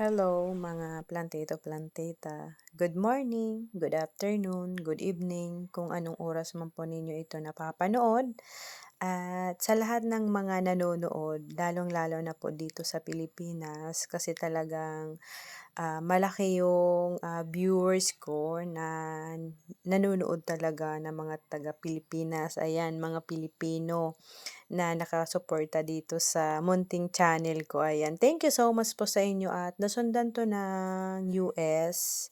Hello mga plantito, plantita. Good morning, good afternoon, good evening, kung anong oras man po ninyo ito napapanood. At sa lahat ng mga nanonood, lalong-lalo na po dito sa Pilipinas kasi talagang malaki yung viewers ko na nanonood talaga ng mga taga Pilipinas. Ayan, mga Pilipino na nakasuporta dito sa munting channel ko, ayan. Thank you so much po sa inyo at nasundan 'to ng US,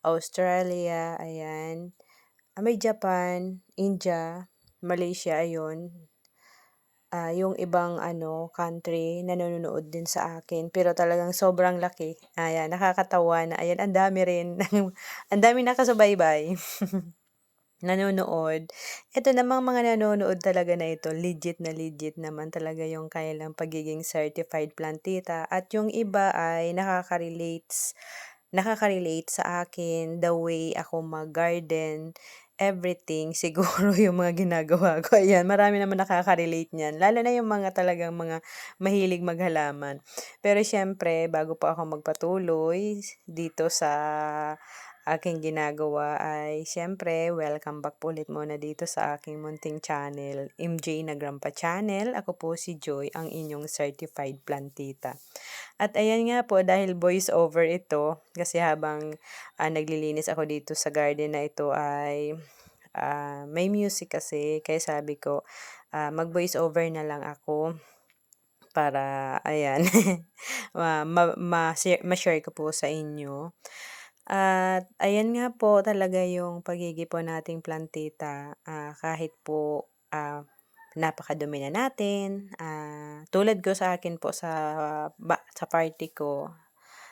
Australia, ayan. May Japan, India, Malaysia, ayun. Yung ibang country nanonood din sa akin pero talagang sobrang laki. Ayan, nakakatawa na ayan ang dami rin ang daming nakasubaybay. Nanonood. Ito namang mga nanonood talaga na ito, legit na legit naman talaga yung kanilang pagiging certified plantita at yung iba ay nakaka-relate sa akin the way ako mag-garden, everything. Siguro yung mga ginagawa ko, ayan, marami naman nakaka-relate niyan. Lalo na yung mga talagang mga mahilig maghalaman. Pero siyempre, bago po ako magpatuloy dito sa aking ginagawa ay siyempre welcome back po ulit muna dito sa aking munting channel, MJ Nagrampa Channel. Ako po si Joy, ang inyong certified plantita. At ayan nga po, dahil voice over ito, kasi habang naglilinis ako dito sa garden na ito ay may music kasi, kaya sabi ko mag voice over na lang ako para ayan ma-share ko po sa inyo. At ayan nga po talaga yung pagiging po nating plantita, kahit po napakadumi na natin, tulad ko sa akin po sa party ko,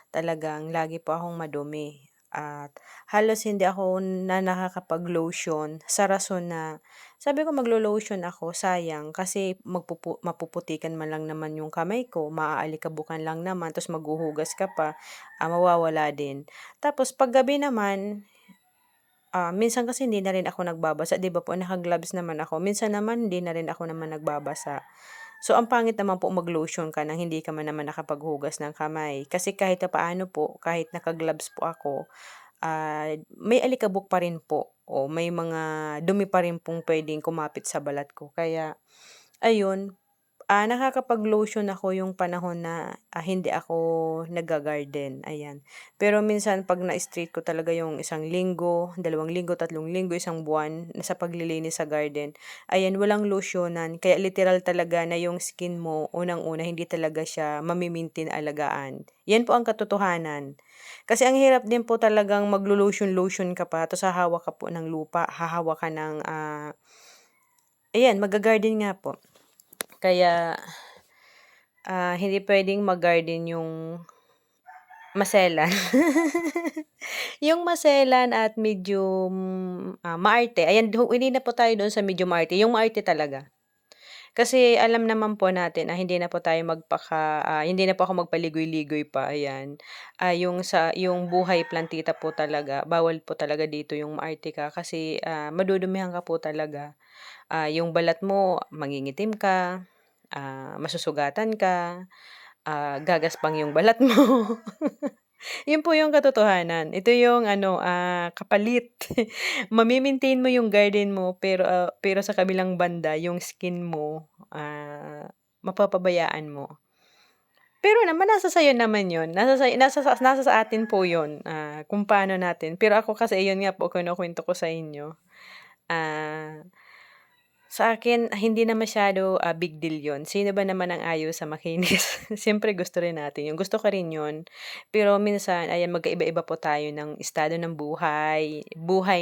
talagang lagi po akong madumi at halos hindi ako na nakakapag-lotion sa rason na sabi ko maglo-lotion ako, sayang kasi mapuputikan man lang naman yung kamay ko, maaalikabukan lang naman tapos maghuhugas ka pa, mawawala din. Tapos paggabi naman, minsan kasi hindi na rin ako nagbabasa, 'di ba po naka-gloves naman ako, minsan naman hindi na rin ako naman nagbabasa. So, ang pangit naman po mag-lotion ka ng hindi ka man naman nakapaghugas ng kamay. Kasi kahit paano po, kahit naka-gloves po ako, may alikabok pa rin po o may mga dumi pa rin pong puwedeng kumapit sa balat ko. Kaya ayun, nakakapag-lotion ako yung panahon na hindi ako nagga-garden, ayan. Pero minsan 'pag na-straight ko talaga yung 1 linggo, 2 linggo, 3 linggo, 1 buwan sa paglilinis sa garden, ayan walang losyonan. Kaya literal talaga na yung skin mo unang-una hindi talaga siya alagaan. Yan po ang katotohanan. Kasi ang hirap din po talagang maglo-lotion-lotion ka pa tapos hahawak ka po ng lupa, hahawak ka ng, ayan magga-garden nga po. Kaya, hindi puwedeng mag-garden yung maselan. Yung maselan at medyo, maarte, ayan hindi na po tayo doon sa medyo maarte, yung maarte talaga. Kasi alam naman po natin na hindi na po tayo hindi na po ako magpaligoy-ligoy pa, ayan. Yung buhay plantita po talaga, bawal po talaga dito yung maarte ka kasi, madudumihan ka po talaga. Yung balat mo mangingitim ka, masusugatan ka, gagaspang yung balat mo. Yun po yung katotohanan. Ito yung kapalit. Mame-maintain mo yung garden mo pero sa kabilang banda yung skin mo, mapapabayaan mo. Pero naman nasa sa'yo naman yun, nasa sa atin po yun, kung paano natin. Pero ako kasi yun nga po kinukuwento ko sa inyo, ah sa akin hindi na masyado, big deal 'yun. Sino ba naman ang ayaw sa makinis? Siyempre gusto rin natin 'yun, gusto ko rin 'yun. Pero minsan ayan magkaiba-iba po tayo ng estado ng buhay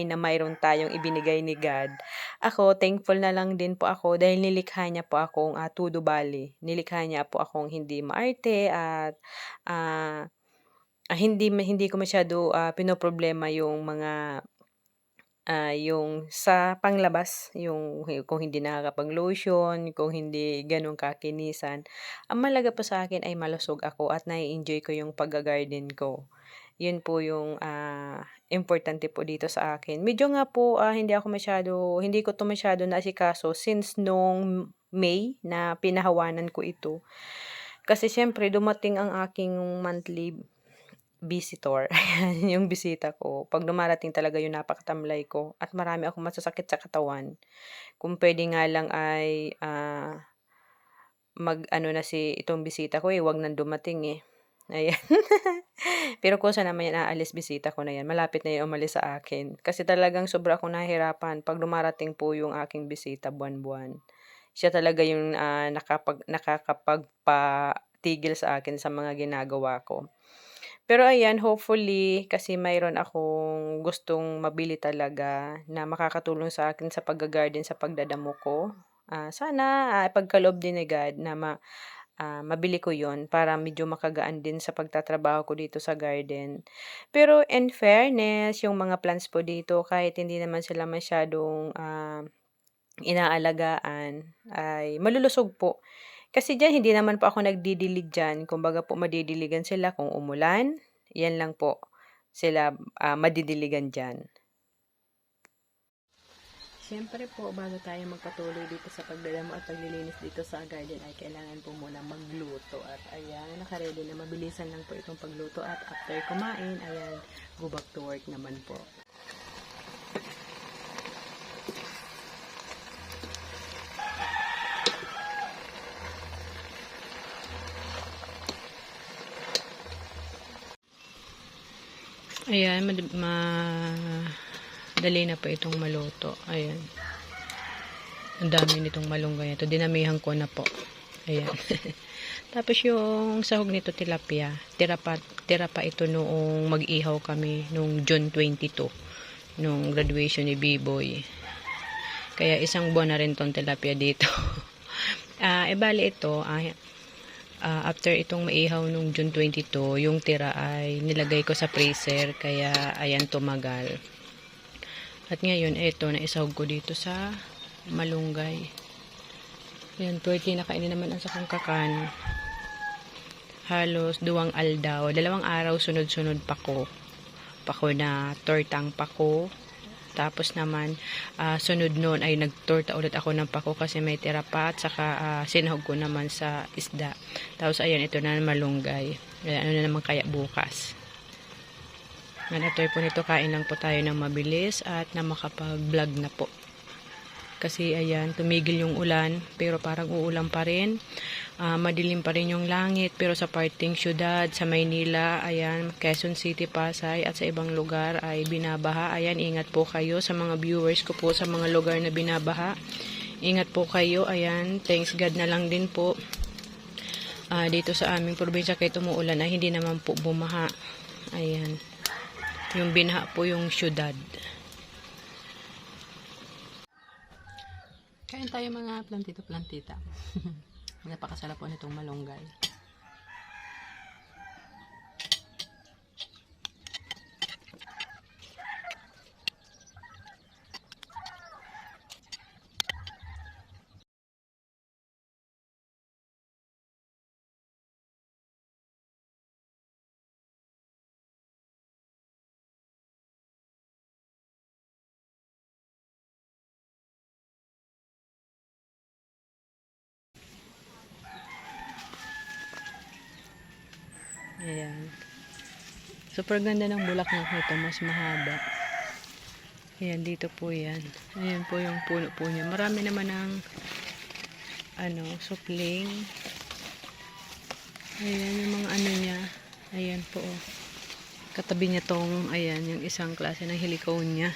na mayroon tayong ibinigay ni God. Ako thankful na lang din po ako dahil nilikha niya po akong, todo bale. Nilikha niya po akong hindi maarte at, ah, hindi ko masyado, pinoproblema yung mga yung sa panglabas, kung hindi nakakapag-lotion, kung hindi gano'n kakinisan. Ang mahalaga po sa akin ay malusog ako at na-e-enjoy ko yung pagga-garden ko. Yun po yung, importante po dito sa akin. Medyo nga po, hindi ko 'to masyado naasikaso since nung May na pinahawanan ko ito. Kasi siyempre dumating ang aking monthly visitor, yung bisita ko. 'Pag dumarating talaga yung napakatamlay ko at marami akong masasakit sa katawan. Kung puwede nga lang ay, mag-ano na itong bisita ko, 'wag ng dumating, ayan. Pero kusa naman 'yan, aalis bisita ko na 'yan, malapit na 'yan umalis sa akin. Kasi talagang sobra akong nahihirapan 'pag dumarating po yung aking bisita buwan-buwan. Siya talaga yung, nakakapagpatigil sa akin sa mga ginagawa ko. Pero ayan, hopefully kasi mayroon akong gustong mabili talaga na makakatulong sa akin sa pagga-garden sa pagdadamo ko. Sana, ipagkaloob din ni God na mabili ko 'yon para medyo makagaan din sa pagtatrabaho ko dito sa garden. Pero in fairness, yung mga plants po dito kahit hindi naman sila masyadong, inaalagaan ay malulusog po. Kasi diyan hindi naman po ako nagdidilig diyan, kumbaga po madidiligan sila kung umulan, 'yan lang po sila, madidiligan diyan. Siyempre po, bago tayo magpatuloy dito sa pagdadamo at paglilinis dito sa garden ay kailangan po muna magluto. At ayan, nakaredy na, mabilisan lang po itong pagluto at after kumain, ayan, go back to work naman po. Ayan, madali na po itong maluto. Ayan. Ang dami nitong malunggay ito. Dinamihan ko na po. Ayan. Tapos yung sahog nito tilapia. Tira pa ito noong mag-ihaw kami noong June 22. Nung graduation ni B-Boy. Kaya isang buwan na rin tong tilapia dito. Bali ito, after itong maihaw nung June 22, yung tira ay nilagay ko sa freezer, kaya ayan tumagal. At ngayon, ito, naisahog ko dito sa malunggay. Ayan, 20 na kainin naman ang sakong kakan. Halos 2 aldaw. 2 araw sunod-sunod pako. Pako na tortang pako. Tapos naman, sunod noon ay nagtorta ulit ako ng pako kasi may tira pa at saka sinahog ko naman sa isda. Tapos ayan, ito na malunggay. Ayan, ano na naman kaya bukas. After po nito, kain lang po tayo ng mabilis at na makapag-vlog na po. Kasi ayan, tumigil yung ulan pero parang uulan pa rin. Madilim pa rin yung langit pero sa parting syudad, sa Maynila, ayan, Quezon City, Pasay at sa ibang lugar ay binabaha. Ayan, ingat po kayo sa mga viewers ko po sa mga lugar na binabaha. Ingat po kayo, ayan, thanks God na lang din po. Dito sa aming probinsya kahit umuulan ay hindi naman po bumaha. Ayan, yung binaha po yung syudad. Kain tayo mga plantita. Napakasarap po nitong malunggay. Ayan. Super ganda ng bulaklak nito, mas mahaba. Ayan, dito po yan. Ayan po yung puno po niya. Marami naman ng supling. Ayan yung mga niya. Ayan po. Katabi niya tong, ayan, yung isang klase ng heliconia.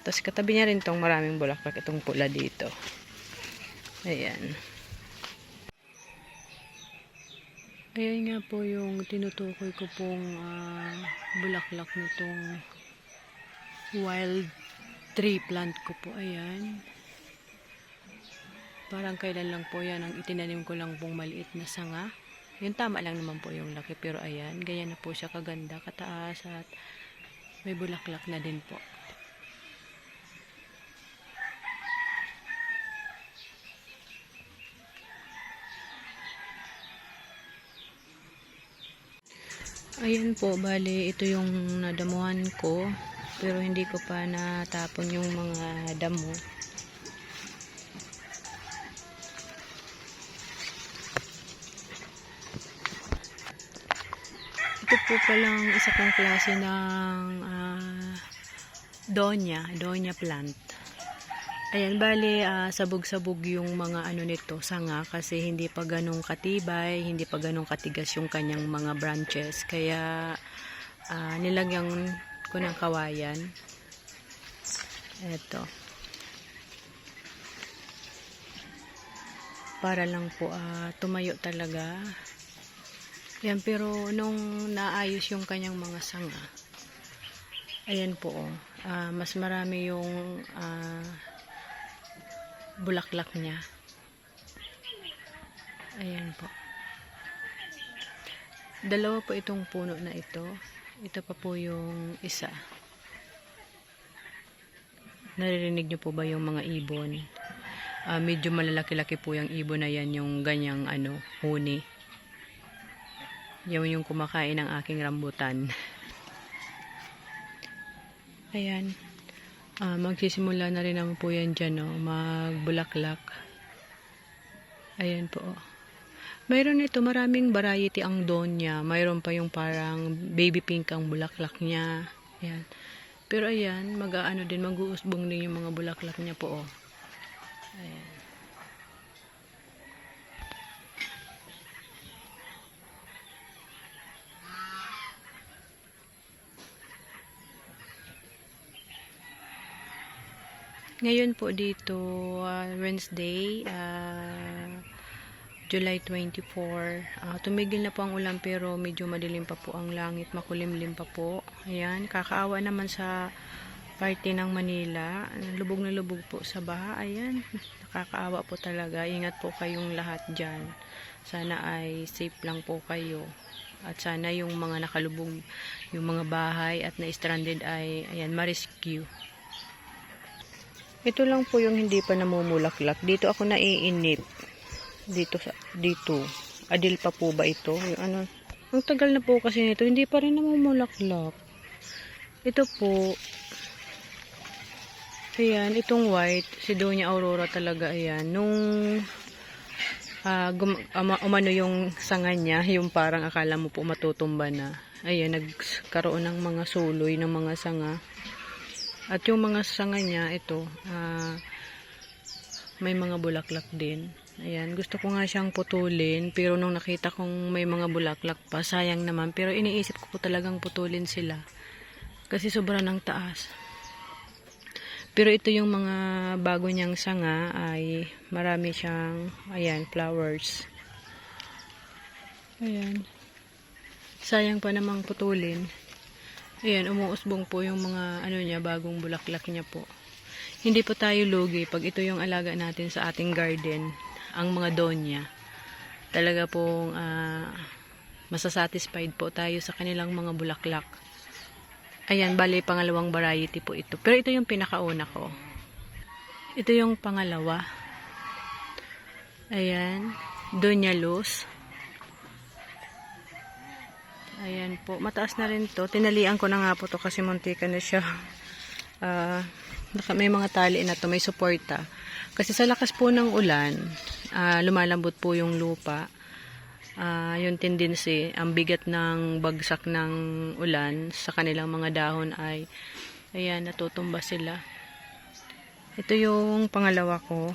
Tapos katabi niya rin tong maraming bulaklak, itong pula dito. Ayan. Ayan nga po yung tinutukoy ko pong bulaklak nitong wild tree plant ko po. Ayan. Parang kailan lang po yan ang itinanim ko lang pong maliit na sanga. Yung tama lang naman po yung laki. Pero ayan, ganyan na po siya kaganda, kataas at may bulaklak na din po. Ayan po, bali ito yung nadamuhan ko pero hindi ko pa natapon yung mga damo. po palang isa pang klase ng donya plant. Ayan, bali sabog-sabog yung mga ano nito, sanga, kasi hindi pa ganong katibay, hindi pa ganong katigas yung kanyang mga branches. Kaya nilagyan ko ng kawayan. Eto. Para lang po tumayo talaga. Yan, pero nung naayos yung kanyang mga sanga, ayan po, mas marami yung bulaklak niya. Ayan po. Dalawa po itong puno na ito. Ito pa po yung isa. Naririnig niyo po ba yung mga ibon? Medyo malalaki-laki po yung ibon na yan, yung ganyang huni. Yung kumakain ng aking rambutan. Ayan. Magsisimula na rin naman po yan dyan, magbulaklak. Ayan po. Mayroon ito, maraming variety ang donya. Mayroon pa yung parang baby pink ang bulaklak niya. Ayan. Pero ayan, mag-uusbong din yung mga bulaklak niya po. Ayan. Ngayon po dito, Wednesday, July 24. Tumigil na po ang ulan pero medyo madilim pa po ang langit, makulimlim pa po. Ayan, kakaawa naman sa parte ng Manila. Lubog na lubog po sa baha. Ayan, nakakaawa po talaga. Ingat po kayong lahat dyan. Sana ay safe lang po kayo. At sana yung mga nakalubog, yung mga bahay at na-stranded ay, ayan, ma-rescue. Ito lang po yung hindi pa namumulaklak. Dito ako naiinip. Dito. Adil pa po ba ito? Yung ang tagal na po kasi nito. Hindi pa rin namumulaklak. Ito po. Ayan, itong white. Si Doña Aurora talaga, ayan. Nung umano yung sanga niya, yung parang akala mo po matutumba na. Ayan, nagkaroon ng mga suloy ng mga sanga. At yung mga sanga niya, ito, may mga bulaklak din. Ayan, gusto ko nga siyang putulin, pero nung nakita kong may mga bulaklak pa, sayang naman. Pero iniisip ko po talagang putulin sila. Kasi sobra ng taas. Pero ito yung mga bago niyang sanga, ay marami siyang, ayan, flowers. Ayan. Sayang pa namang putulin. Ayan, umuusbong po yung mga niya, bagong bulaklak niya po. Hindi po tayo lugi pag ito yung alaga natin sa ating garden, ang mga donya. Talaga pong masasatisfied po tayo sa kanilang mga bulaklak. Ayan, bali pangalawang variety po ito. Pero ito yung pinakauna ko. Ito yung pangalawa. Ayan, Donya Luz. Ayan po, mataas na rin to. Tinalian ko na nga po to kasi muntika na siya. May mga tali na to, may suporta. Kasi sa lakas po ng ulan, lumalambot po yung lupa. Yung tendency, ang bigat ng bagsak ng ulan sa kanilang mga dahon ay, ayan, natutumba sila. Ito yung pangalawa ko.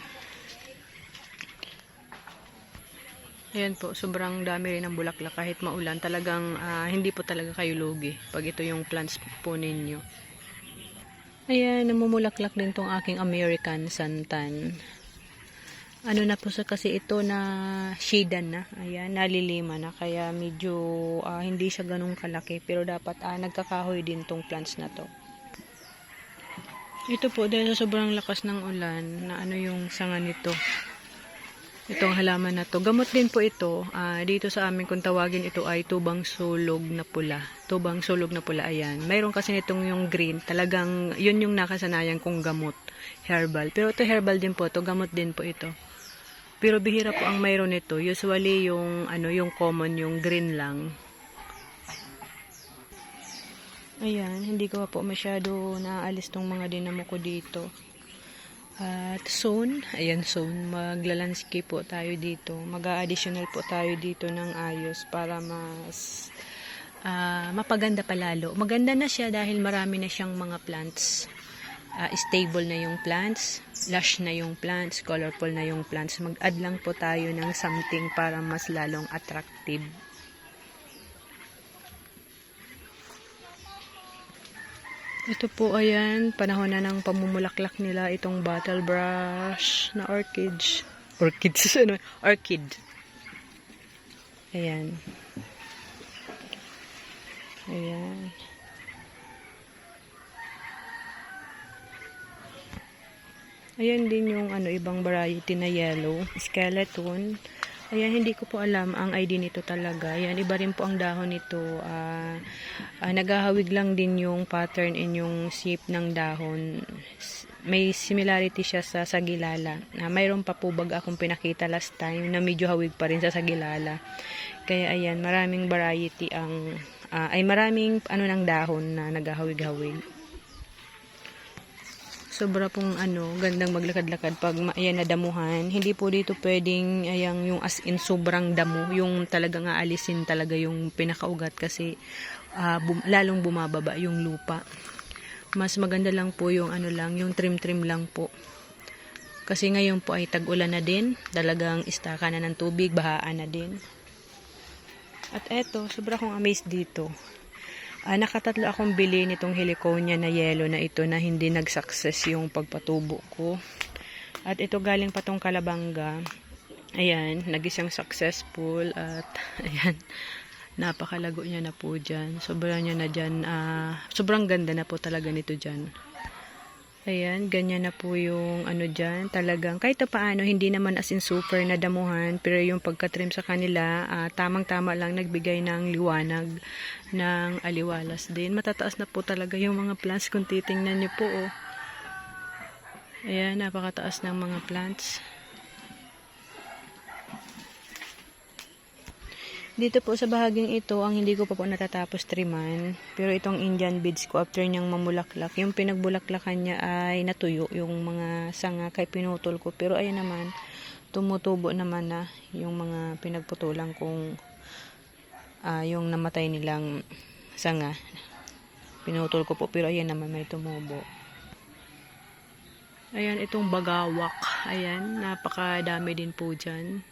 Ayan po, sobrang dami rin ng bulaklak kahit maulan. Talagang hindi po talaga kayo lugi pag ito yung plants po ninyo. Ayan, namumulaklak din tong aking American Santan. Na po kasi ito na shadan na. Ayan, nalilima na. Kaya medyo hindi siya ganun kalaki. Pero dapat nagkakahoy din tong plants na to. Ito po, dahil sa sobrang lakas ng ulan, na yung sanga nito. Itong halaman na to. Gamot din po ito. Dito sa amin kung tawagin ito ay tubang sulog na pula. Tubang sulog na pula, ayan. Mayroon kasi nitong yung green. Talagang yun yung nakasanayan kong gamot. Herbal. Pero ito herbal din po. Ito gamot din po ito. Pero bihira po ang mayroon nito. Usually yung yung common, yung green lang. Ayan. Hindi ko po masyado naalis tong mga dinamo ko dito. At soon, ayan, soon, magla-landscape po tayo dito. Mag-a-additional po tayo dito ng ayos para mas mapaganda palalo. Maganda na siya dahil marami na siyang mga plants. Stable na yung plants, lush na yung plants, colorful na yung plants. Mag-add lang po tayo ng something para mas lalong attractive. Ito po, ayan, panahon na ng pamumulaklak nila itong bottle brush na orchid. Ayan. Ayan. Ayan din yung ibang variety na yellow, skeleton. Ayan, hindi ko po alam ang ID nito talaga. Ayan, iba rin po ang dahon nito. Nagahawig lang din yung pattern and yung shape ng dahon. May similarity siya sa sagilala. Mayroon pa po baga akong pinakita last time na medyo hawig pa rin sa sagilala. Kaya ayan, maraming variety maraming ng dahon na nagahawig-hawig. Sobra pong gandang maglakad-lakad pag ayan na damuhan. Hindi po dito pwedeng yung as in sobrang damo, yung talagang aalisin talaga yung pinakaugat kasi lalong bumababa yung lupa. Mas maganda lang po yung yung trim-trim lang po. Kasi ngayon po ay tag-ulan na din, talagang istaka na ng tubig, bahaan na din. At eto, sobra kong amazed dito. Nakatatlo akong bili nitong heliconia na yellow na ito na hindi nag-success yung pagpatubo ko. At ito galing pa tong Kalabanga. Ayan, nag-isang successful at ayan, napakalago niya na po dyan. Sobrang niya na dyan, sobrang ganda na po talaga nito dyan. Ayan, ganyan na po yung dyan. Talagang kahit paano, hindi naman as in super na damuhan. Pero yung pagka-trim sa kanila, tamang-tama lang nagbigay ng liwanag ng aliwalas din. Matataas na po talaga yung mga plants kung titingnan nyo po. Oh. Ayan, napakataas ng mga plants. Dito po sa bahaging ito, ang hindi ko pa po natatapos triman. Pero itong Indian beads ko, after niyang mamulaklak, yung pinagbulaklakan niya ay natuyo yung mga sanga kay pinutol ko. Pero ayan naman, tumutubo naman na yung mga pinagputulan kong yung namatay nilang sanga. Pinutol ko po, pero ayan naman may tumubo. Ayan, itong bagawak. Ayan, napakadami din po dyan.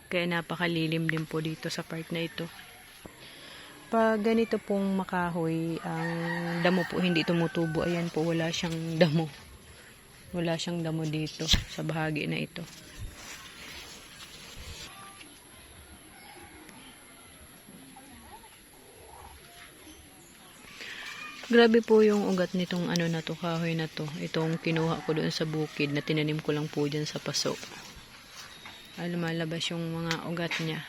Kaya napakalilim din po dito sa part na ito. Pag ganito pong makahoy, ang damo po hindi tumutubo. Ayan po, wala siyang damo. Wala siyang damo dito sa bahagi na ito. Grabe po yung ugat nitong na to, kahoy na to. Itong kinuha ko doon sa bukid na tinanim ko lang po dyan sa paso. Lumalabas yung mga ugat niya.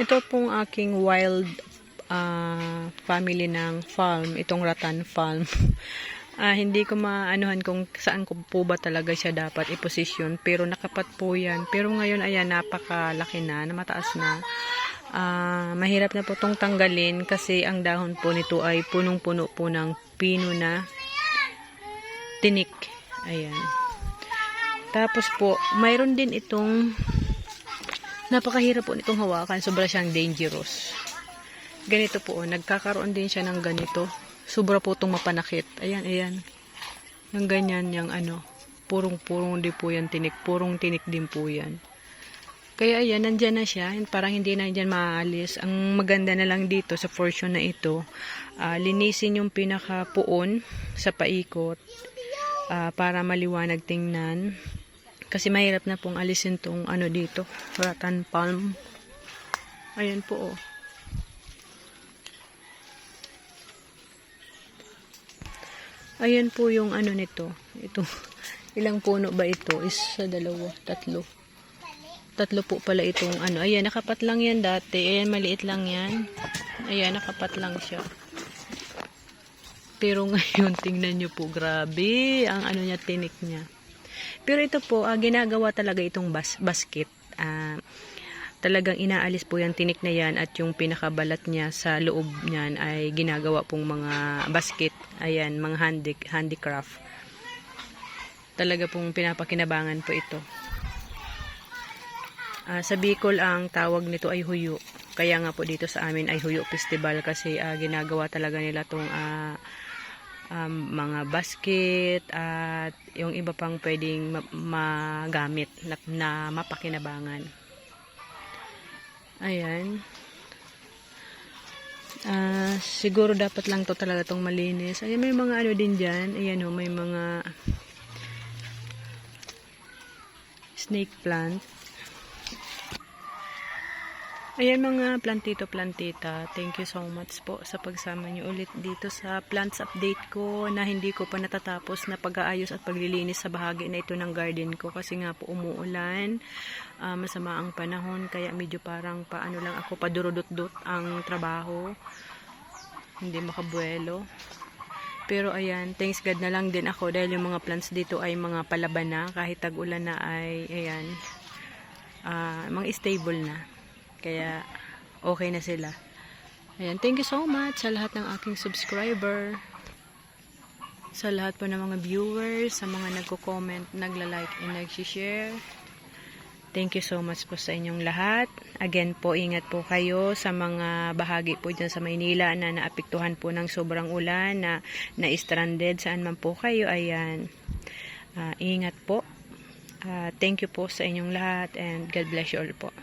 Ito pong aking wild family ng farm, itong rattan farm. Hindi ko maanuhan kung saan ko po ba talaga siya dapat i-position, pero nakapat po yan. Pero ngayon ayan, napakalaki na, mataas na. Mahirap na po itong tanggalin kasi ang dahon po nito ay punong-puno po ng pino na tinik. Ayan. Tapos po, mayroon din itong napakahirap po nitong hawakan, sobra siyang dangerous. Ganito po, nagkakaroon din siya ng ganito. Sobra po itong mapanakit. Ayan, ayan. Yung ganyan, yung purong-purong din po yan tinik. Purong tinik din po yan. Kaya ayan, nandyan na siya. Parang hindi na dyan maaalis. Ang maganda na lang dito sa portion na ito, linisin yung pinakapuon sa paikot para maliwanag tingnan. Kasi mahirap na pong alisin tong dito. Rattan palm. Ayan po, oh. Ayan po yung nito. Ito. Ilang puno ba ito? Isa, dalawa, tatlo. Tatlo po pala itong Ayan, nakapat lang yan dati. Ayan, maliit lang yan. Ayan, nakapat lang siya. Pero ngayon, tingnan nyo po. Grabe. Ang niya, tinik niya. Pero ito po, ginagawa talaga itong basket. talagang inaalis po yung tinik na yan at yung pinakabalat niya sa loob niyan ay ginagawa pong mga basket. Ayan, mga handicraft. Talaga pong pinapakinabangan po ito. Sa Bicol ang tawag nito ay huyo. Kaya nga po dito sa amin ay huyo festival kasi ginagawa talaga nila tong mga basket at yung iba pang pwedeng magamit na mapakinabangan. Ayan. Siguro dapat lang to talaga tong malinis. Ayan, may mga ano din dyan. Ayan o, may mga snake plant. Ayan mga plantito-plantita, thank you so much po sa pagsama nyo ulit dito sa plants update ko na hindi ko pa natatapos na pag-aayos at paglilinis sa bahagi na ito ng garden ko kasi nga po umuulan, masama ang panahon kaya medyo parang paano lang ako padurudot-dot ang trabaho, hindi makabuelo. Pero ayan, thanks God na lang din ako dahil yung mga plants dito ay mga palaban na kahit tag-ulan na ay ayan, mga stable na. Kaya, okay na sila. Ayan, thank you so much sa lahat ng aking subscriber. Sa lahat po ng mga viewers, sa mga nagko-comment, nagla-like, and nag-share. Thank you so much po sa inyong lahat. Again po, ingat po kayo sa mga bahagi po dyan sa Maynila na naapektuhan po ng sobrang ulan, na stranded, saan man po kayo. Ayan, ingat po. Thank you po sa inyong lahat and God bless you all po.